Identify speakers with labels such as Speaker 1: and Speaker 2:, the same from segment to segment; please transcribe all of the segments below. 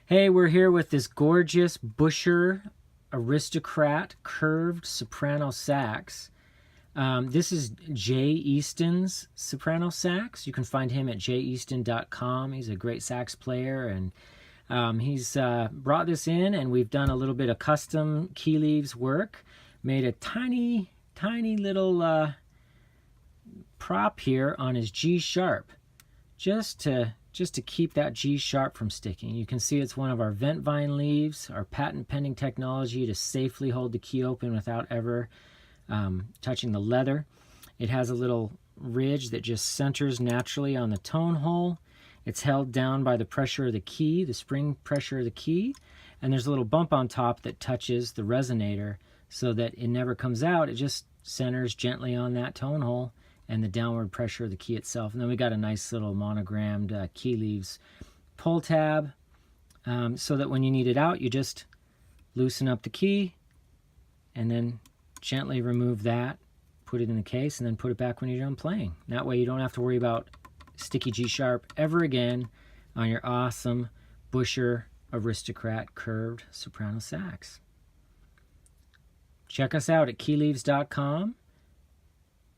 Speaker 1: Hey, we're here with this gorgeous Buescher Aristocrat Curved Soprano Sax. This is Jay Easton's Soprano Sax. You can find him at jayeaston.com. He's a great sax player, and he's brought this in, and we've done a little bit of custom key leaves work. Made a tiny little prop here on his G sharp, just to keep that G sharp from sticking. You can see it's one of our vent vine leaves, our patent pending technology to safely hold the key open without ever touching the leather. It has a little ridge that just centers naturally on the tone hole. It's held down by the pressure of the key, the spring pressure of the key, and there's a little bump on top that touches the resonator so that it never comes out. It just centers gently on that tone hole and the downward pressure of the key itself. And then we got a nice little monogrammed key leaves pull tab, so that when you need it out, you just loosen up the key and then gently remove that, put it in the case, and then put it back when you're done playing. That way you don't have to worry about sticky G sharp ever again on your awesome Buescher Aristocrat Curved Soprano Sax. Check us out at keyleaves.com.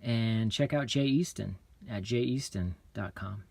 Speaker 1: And check out Jay Easton at jayeaston.com.